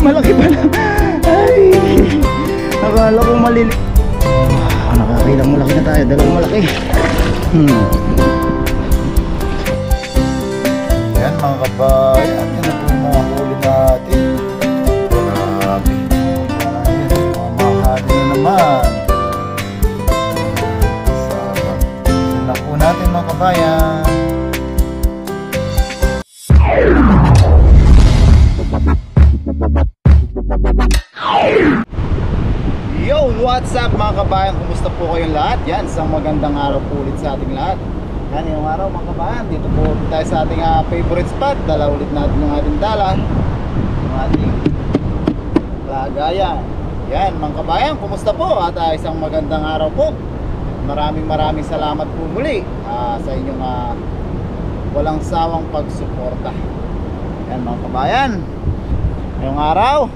malaki pala. Ay, akala ko malili. Nakakailang malaki na tayo, dalawang malaki. Yan mga kabayan, yan na po yung mga huli natin. Grabe, mamahali na naman. Saan na po natin mga kabayan. Yo, what's up mga kabayan? Kumusta po kayong lahat? Yan, isang magandang araw po ulit sa ating lahat. Yan, yung araw mga kabayan, dito po tayo sa ating favorite spot. Dala ulit natin yung ating dalan, yung ating lagayan. Yan mga kabayan, kumusta po? At isang magandang araw po. Maraming salamat po muli sa inyong walang sawang pagsuporta. Yan mga kabayan, ngayong araw,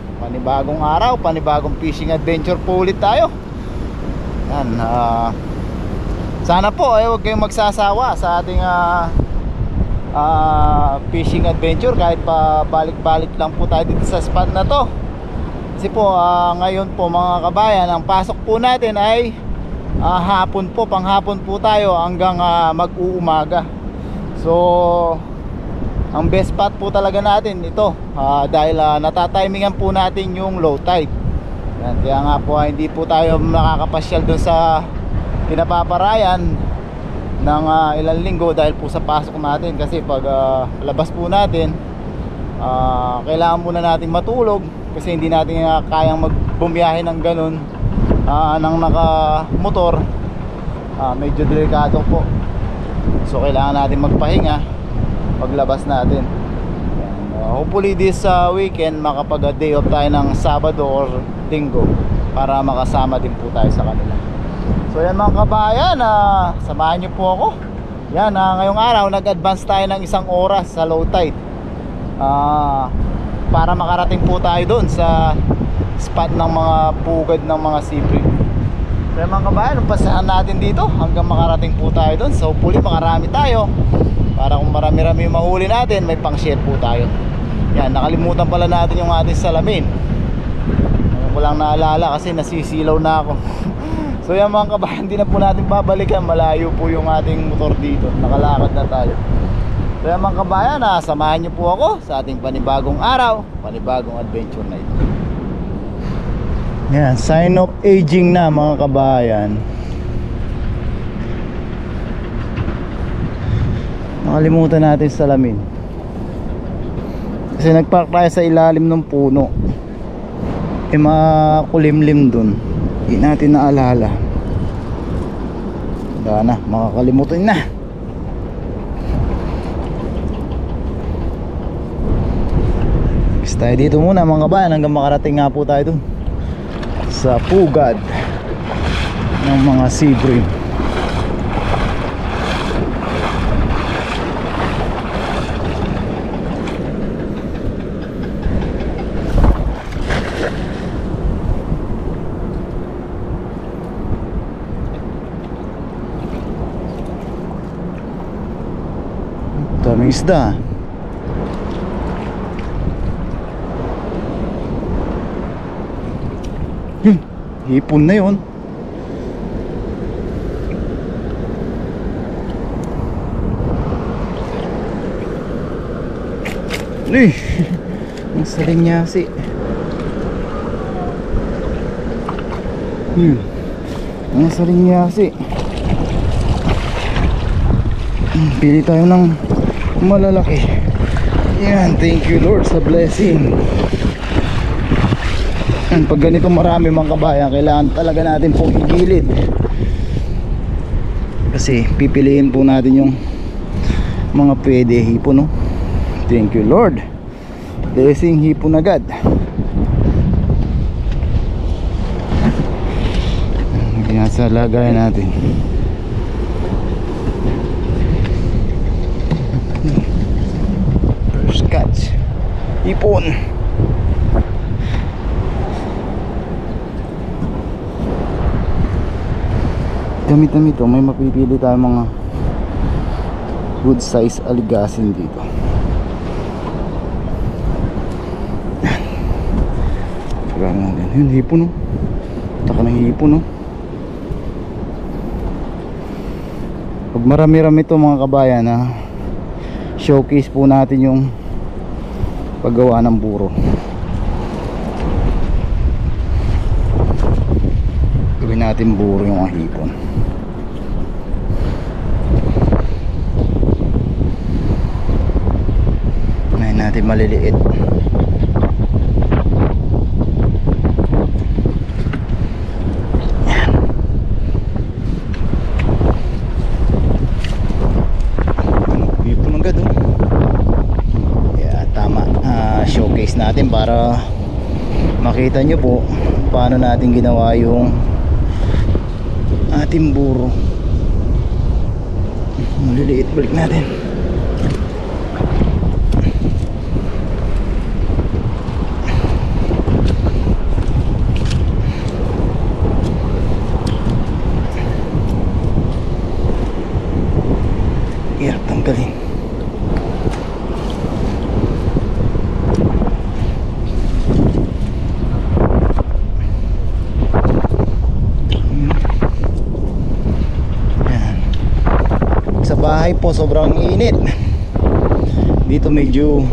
panibagong fishing adventure po ulit tayo. Yan, sana po ay huwag kayong magsasawa sa ating fishing adventure. Kahit pa balik-balik lang po tayo dito sa spot na to. Kasi po ngayon po mga kabayan, ang pasok po natin ay hapon po, panghapon po tayo hanggang mag-uumaga. So ang best spot po talaga natin ito dahil natatimingan po natin yung low tide. Yan, kaya nga po hindi po tayo nakakapasyal doon sa pinapaparayan ng ilang linggo dahil po sa pasok natin. Kasi pag labas po natin, kailangan muna natin matulog kasi hindi natin kayang magbumiyahe ng ganun ng nakamotor. Medyo delikado po, so kailangan natin magpahinga paglabas natin. Hopefully this weekend makapag day off tayo ng Sabado or Linggo para makasama din po tayo sa kanila. So yan mga kabayan, samahan nyo po ako. Yan, ngayong araw nag-advance tayo ng 1 oras sa low tide para makarating po tayo doon sa spot ng mga pugad ng mga sea bream. So yan mga kabayan, umpasahan natin dito hanggang makarating po tayo doon. So hopefully makarami tayo para kung marami-rami yung mahuli natin, may pang share po tayo. Yan, nakalimutan pala natin yung ating salamin. Ngayon ko lang naalala kasi nasisilaw na ako. So yan mga kabayan, hindi na po natin babalikan. Malayo po yung ating motor dito, nakalakad na tayo. So yan mga kabayan, samahan nyo po ako sa ating panibagong araw, panibagong adventure na ito. Yan, sign of aging na mga kabayan. Nakalimutan natin salamin kasi nagpark tayo sa ilalim ng puno. Makulimlim dun, hindi natin naalala. Wala na, makakalimutan na. Kasi tayo dito muna mga kabayan hanggang makarating nga po tayo dun sa pugad ng mga sea bream. Daming isda. Hipon na yun. Ang salinyasi. Ang salinyasi. Pili tayo ng malalaki. Yan, thank you Lord sa blessing. And pag ganito marami mga kabayan, kailangan talaga natin pong igilid kasi pipiliin po natin yung mga pwede hipon, no? Thank you Lord, blessing hipon agad. Yan sa lagayan natin. First catch, hipon. Dami-dami to, may mapipili tayo mga good size aligasin dito. Tagaan natin. Yun, hipon, no? Taka ng hipon, no? Pag marami-rami ito mga kabayan, ha, showcase po natin yung paggawa ng buro. Gawin natin buro yung mga hipon. Unahin natin maliliit. Showcase natin para makita nyo po paano natin ginawa yung ating buro. Maliliit, balik natin. Hirap tanggalin. Bahay po sobrang init. Dito medyo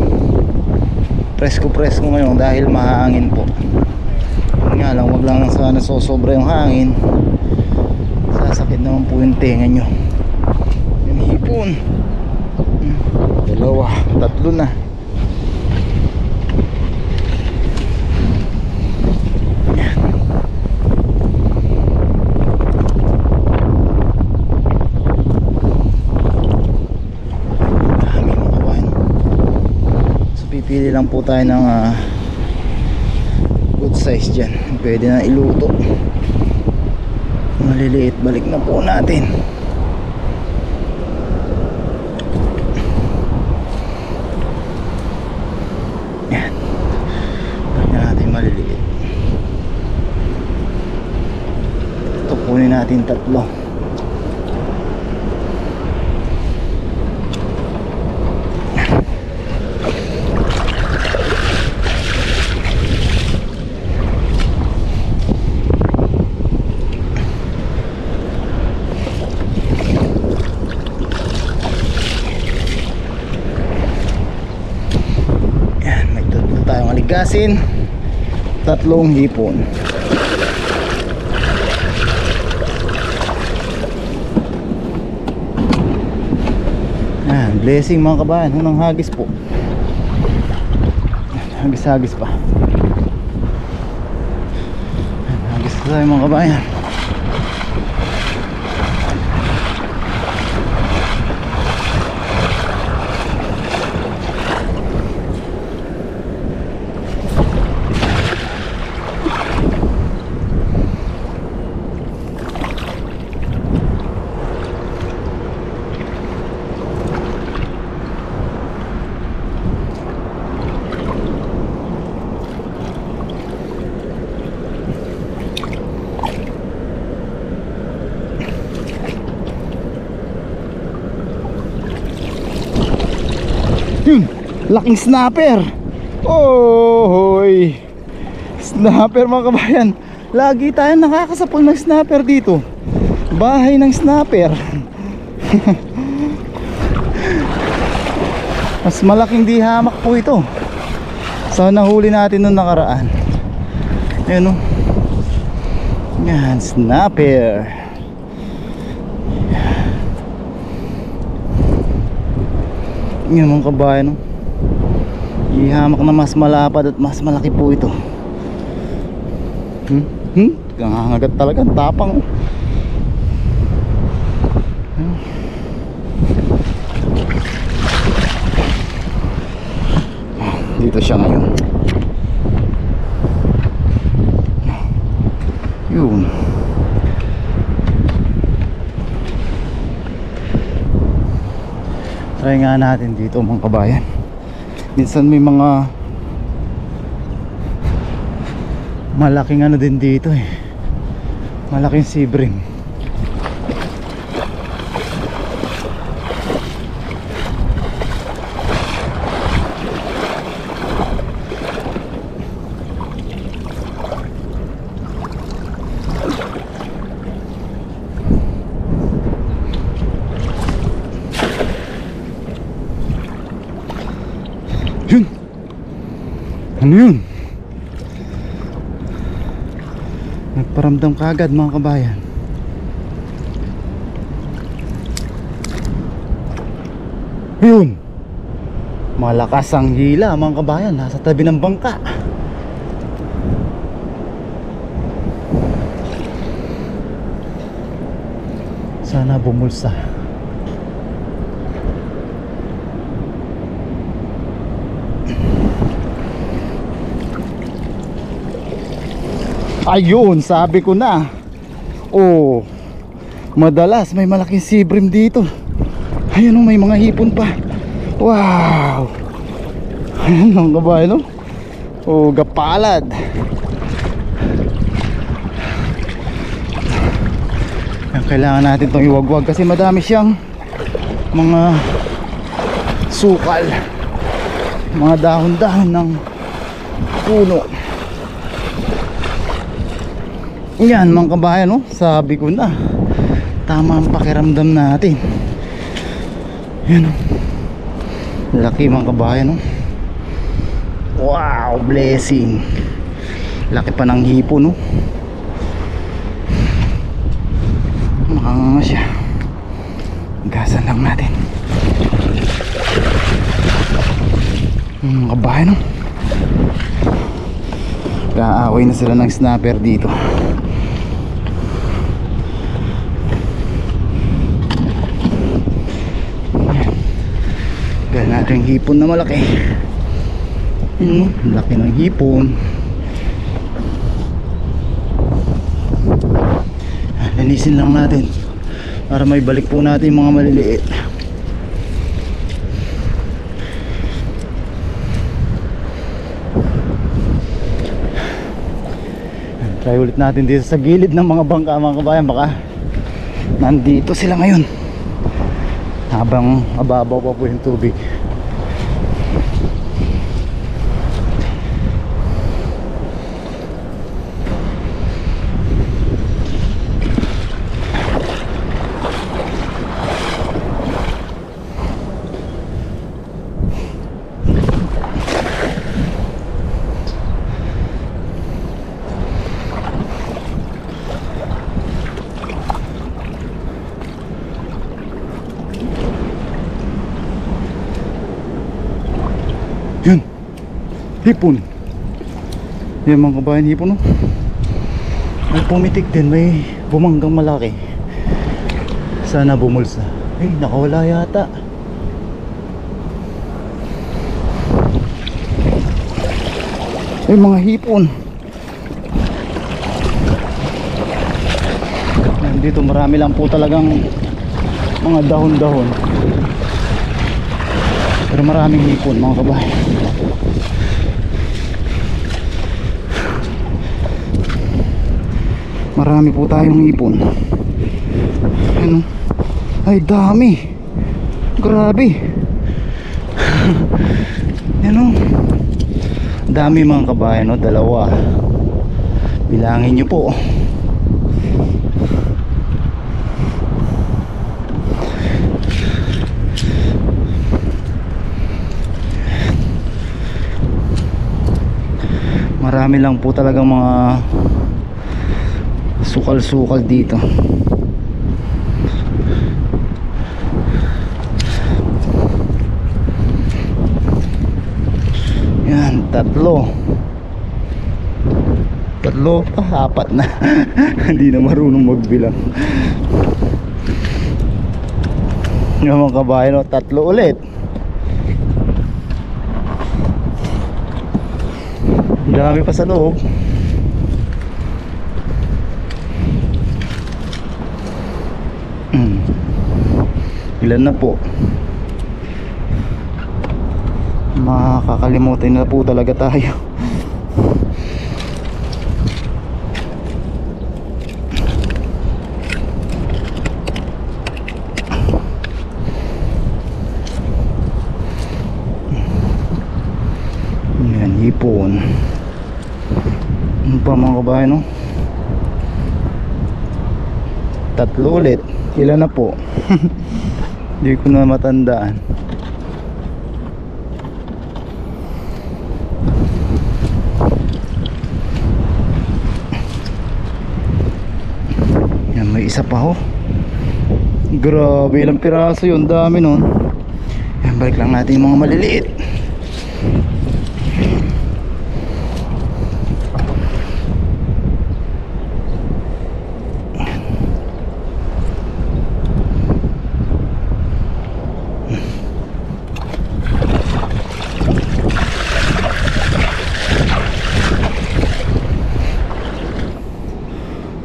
presko ngayon dahil mahangin po. Nga lang, wag lang sana sosobra yung hangin. Sasakit naman po yung tenga nyo. Yung hipon. Dalawa, tatlo na. Pili lang po tayo ng good size dyan. Pwede na iluto. Maliliit, balik na po natin. Yan. Balik na natin maliliit. Ito kunin natin tatlo. Gasin, tatlong hipon. Blessing mga kabayan. Unang hagis po. Hagis pa. Hagis tayo mga kabayan. Yun, laking snapper. Oh, hoy. Snapper mga kabayan. Lagi tayo nakakasapol ng snapper dito. Bahay ng snapper. Mas malaking di hamak po ito sa nahuli natin nung nakaraan. Ayan o. Yan, snapper. Yan mga kabayan, no? Ihamak na mas malapad at mas malaki po ito. Gangangagat talaga, tapang. Dito siya ngayon. Yun. Try nga natin dito mga kabayan. Minsan may mga malaking ano din dito eh. Malaking sibring. Yun. Ano yun? Nagparamdam kaagad mga kabayan. Yun. Malakas ang hila mga kabayan. Nasa tabi ng bangka. Sana bumulsa. Ayun, sabi ko na. Oh, madalas may malaking sea bream dito. Ayun, may mga hipon pa. Wow. Ayun ang kabayan, no? Oh, gapalad. Kailangan natin itong iwagwag kasi madami siyang mga sukal, mga dahon-dahon ng puno. Yan mga kabayan, no? Sabi ko na, tama ang pakiramdam natin. Yan, laki mga kabayan, no? Wow, blessing. Laki pa ng hipon, no? Makanga siya. Gasan lang natin. Mga kabayan, no? Kaaway na sila ng snapper dito. Gaya natin yung hipon na malaki. Laki ng hipon. Linisin lang natin para may balik po natin yung mga maliliit. Try ulit natin dito sa gilid ng mga bangka mga kabayan. Baka nandito sila ngayon habang mababaw pa po yung tubig. Yun, hipon. Yan mga kabayan, hipon, no? May pumitik din, may bumanggang malaki. Sana bumulsa. Ay, nakawala yata. Ay, mga hipon. Dito marami lang po talagang mga dahon-dahon. Pero maraming hipon mga kabayan. Marami po tayong hipon. Ano? Ay dami. Grabe. Ano? Dami mga kabayan, no? Dalawa. Bilangin nyo po. Marami lang po talagang mga sukal-sukal dito. Yan, tatlo, apat na. Hindi na marunong magbilang. Yung mga kabayan, no? Tatlo ulit. Dami pa sa loob. Ilan na po? Makakalimutan na po talaga tayo. Yan, hipon. Ano pa mga kabayan, no? Tatlo ulit. Ilan na po? Hindi ko na matandaan. isa pa oh. Grabe, ilang piraso yun, dami nun. Yan, balik lang natin yung mga maliliit.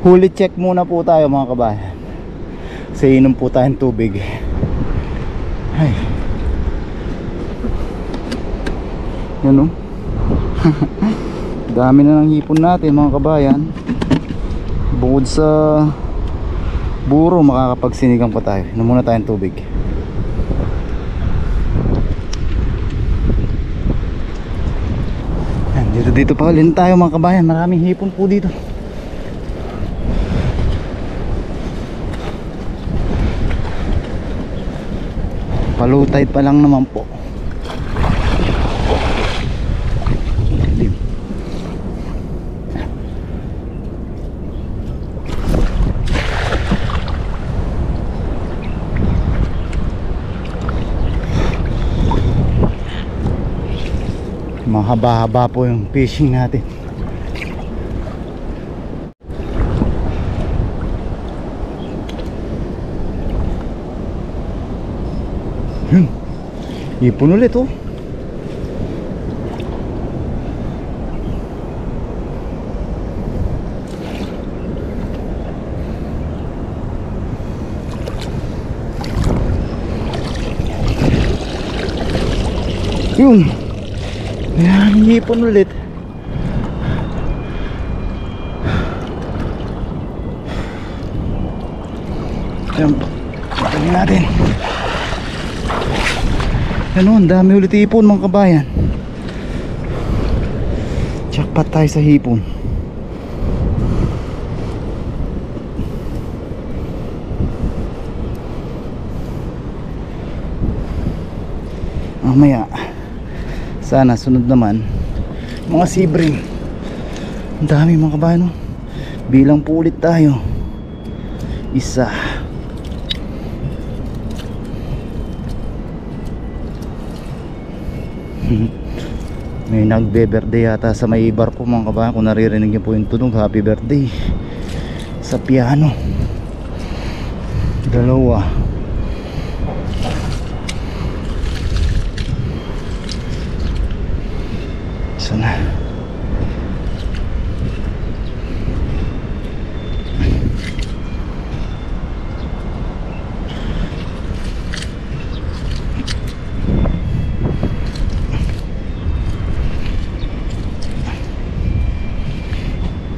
Huli check muna po tayo mga kabayan. Kasi inom po tayong tubig. Ay. Yan o. Dami na ng hipon natin mga kabayan. Bukod sa buro, makakapagsinigang pa tayo. Inom muna tayong tubig. Yan, dito pa ulit tayo mga kabayan. Maraming hipon po dito. Low tide pa lang naman po. Mahaba-haba po yung fishing natin. Ipon ulit oh. Yun. Ayan, ipon ulit. Ayan, patayin natin. Ano, ang dami ulit hipon mga kabayan. Jackpot tayo sa hipon. Mamaya sana sunod naman mga sibring. Ang dami mga kabayan. Bilang po ulit tayo. Isa. May nagbe-birthday yata sa may barko mga kabayan. Kung naririnig niyo po yung tunog, happy birthday sa piano. Dalawa. Sana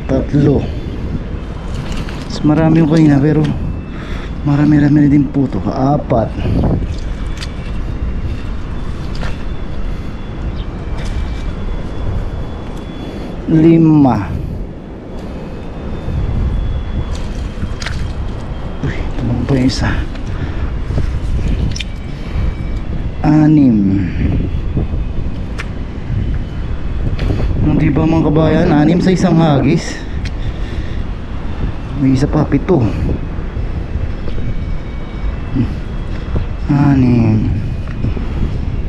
tatlo. Mas marami yung kanina pero marami-rami na din po ito. Apat. Lima. Uy, tumang pa yung isa. Anim. Di ba mga kabayan, 6 sa isang hagis. May isa pa, 7.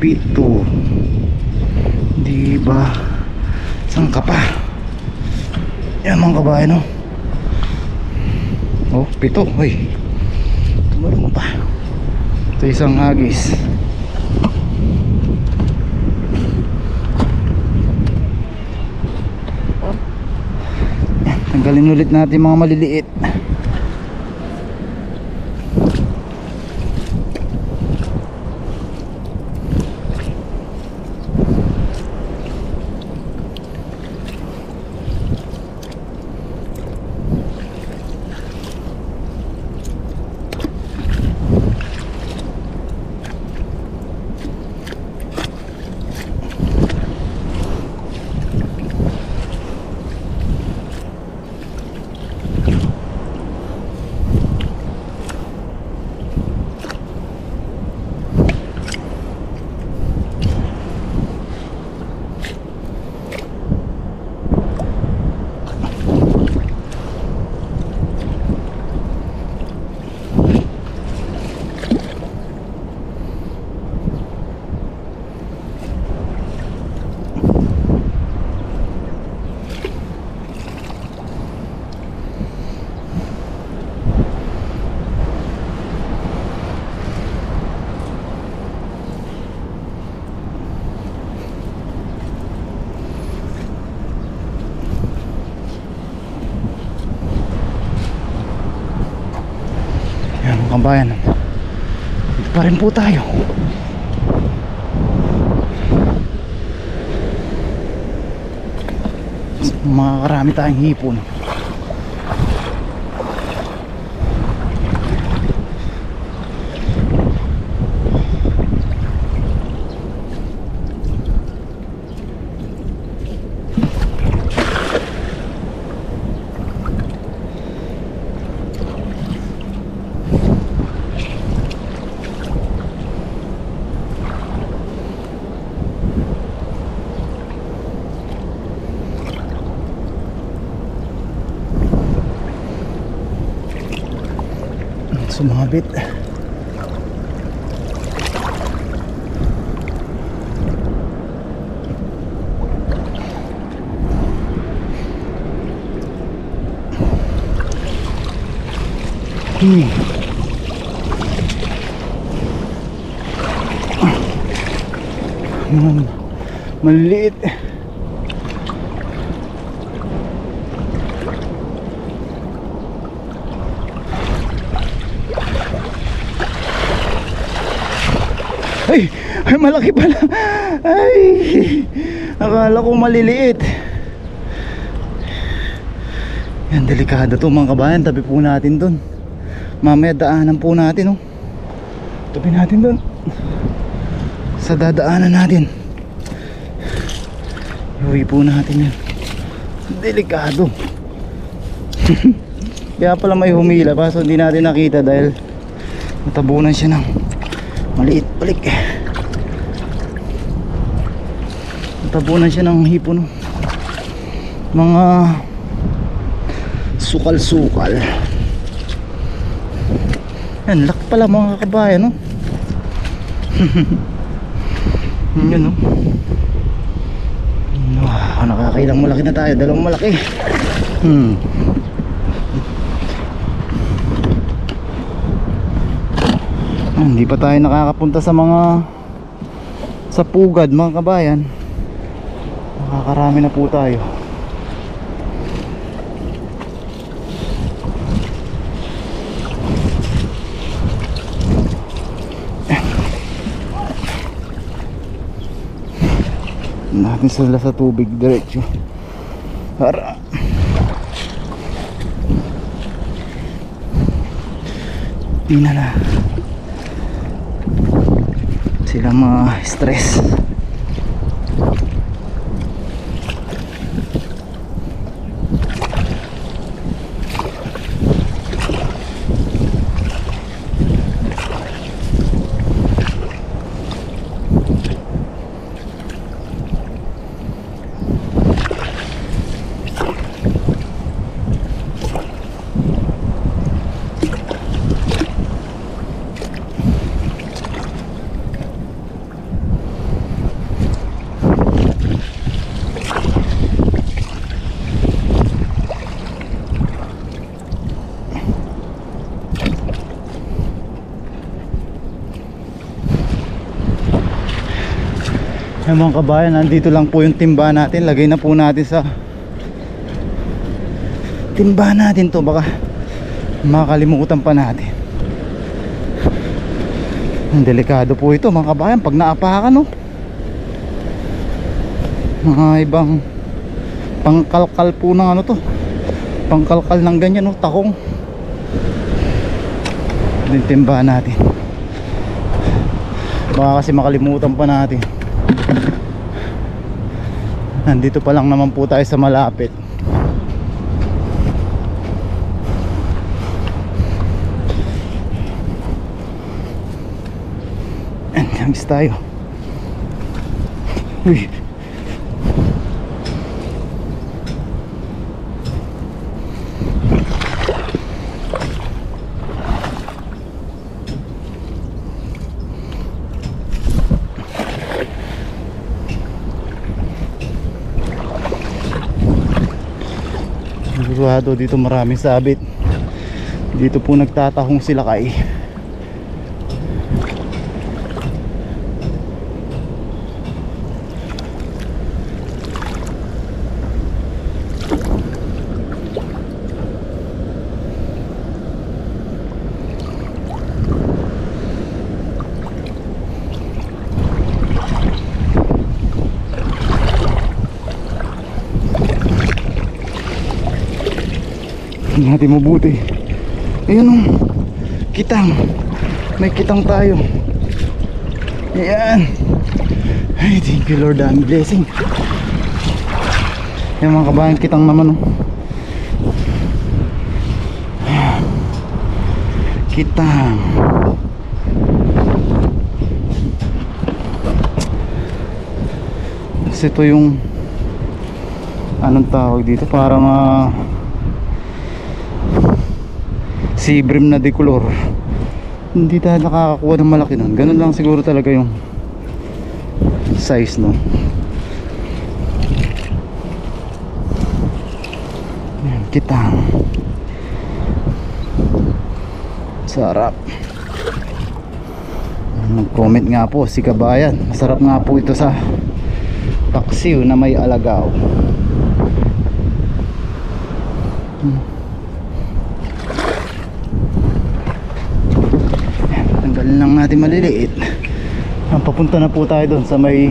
6 7. Di ba? Saan ka pa? Yan mga kabayan, oh. Oh, 7. Uy, tumalong pa sa isang hagis. Tanggalin ulit natin mga maliliit. kabayan. Dito pa rin po tayo. Makakarami tayong hipon. Sumabit. Maliliit. Ay, ay malaki pala. Ay, akala ko maliliit. Yan, delikado to mga kabayan. Tabi po natin dun. Mamaya daanan po natin, oh. Tabi natin dun sa dadaanan natin. Iuwi po natin yan. Delikado. Kaya pala may humila, kaso hindi natin nakita dahil natabunan siya ng maliit balik. Natabunan siya ng hipon, mga sukal-sukal. Yan, laki pala mga kabayan, no? Yun, no? Wow, nakakailang malaki na tayo. Dalawang malaki. Hindi pa tayo nakakapunta sa sa pugad mga kabayan. Nakakarami na po tayo. Natin sila sa tubig diretso para di na sila ma-stress. Yung mga kabayan, nandito lang po yung timba natin. Lagay na po natin sa timba natin to, baka makalimutan pa natin. Ang delikado po ito mga kabayan pag naapakan, no? Mga ibang pangkalkal po ng ano to, pangkalkal ng ganyan, no? Takong. Yung timba natin, baka kasi makalimutan pa natin. Nandito pa lang naman po tayo sa malapit. Namiss tayo. Uy. Sigurado dito maraming sabit. Dito po nagtatahong sila kay. Tingnan natin mabuti. Ayun o, kitang. May kitang tayo. Ayan. Ay, thank you Lord, ang blessing. Yan mga kabayan, kitang naman o. Ayan. Kitang. Kasi ito yung anong tawag dito, parang sea bream na decolor. Hindi tayo nakakakuha ng malaki nun. Ganun lang siguro talaga yung size no. Ayan, kitang. Sarap. Mag-comment nga po si kabayan. Masarap nga po ito sa paksiw na may alagaw. Tanggalin lang natin maliliit. Papunta na po tayo doon sa may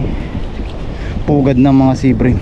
pugad ng mga sea bream.